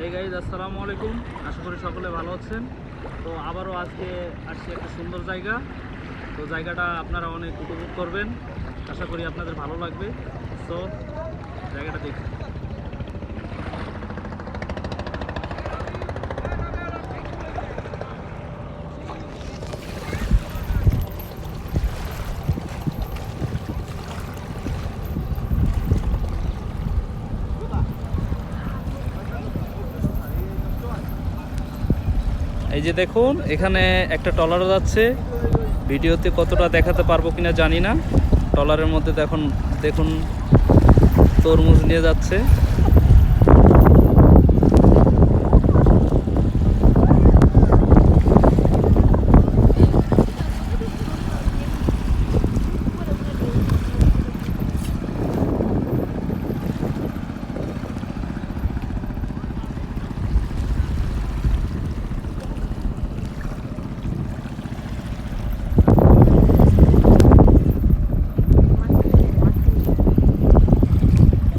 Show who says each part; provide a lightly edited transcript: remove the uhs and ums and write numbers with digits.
Speaker 1: এই গাইজ আসসালামু আলাইকুম, আশা করি সকলে ভালো আছেন। তো আবারও আজকে আসছি একটা সুন্দর জায়গা। তো জায়গাটা আপনারা অনেক উপভোগ করবেন, আশা করি আপনাদের ভালো লাগবে। তো জায়গাটা দেখুন। এই যে দেখুন, এখানে একটা ট্রলার যাচ্ছে। ভিডিওতে কতটা দেখাতে পারবো কিনা জানি না। ট্রলারের মধ্যে দেখুন তরমুজ নিয়ে যাচ্ছে।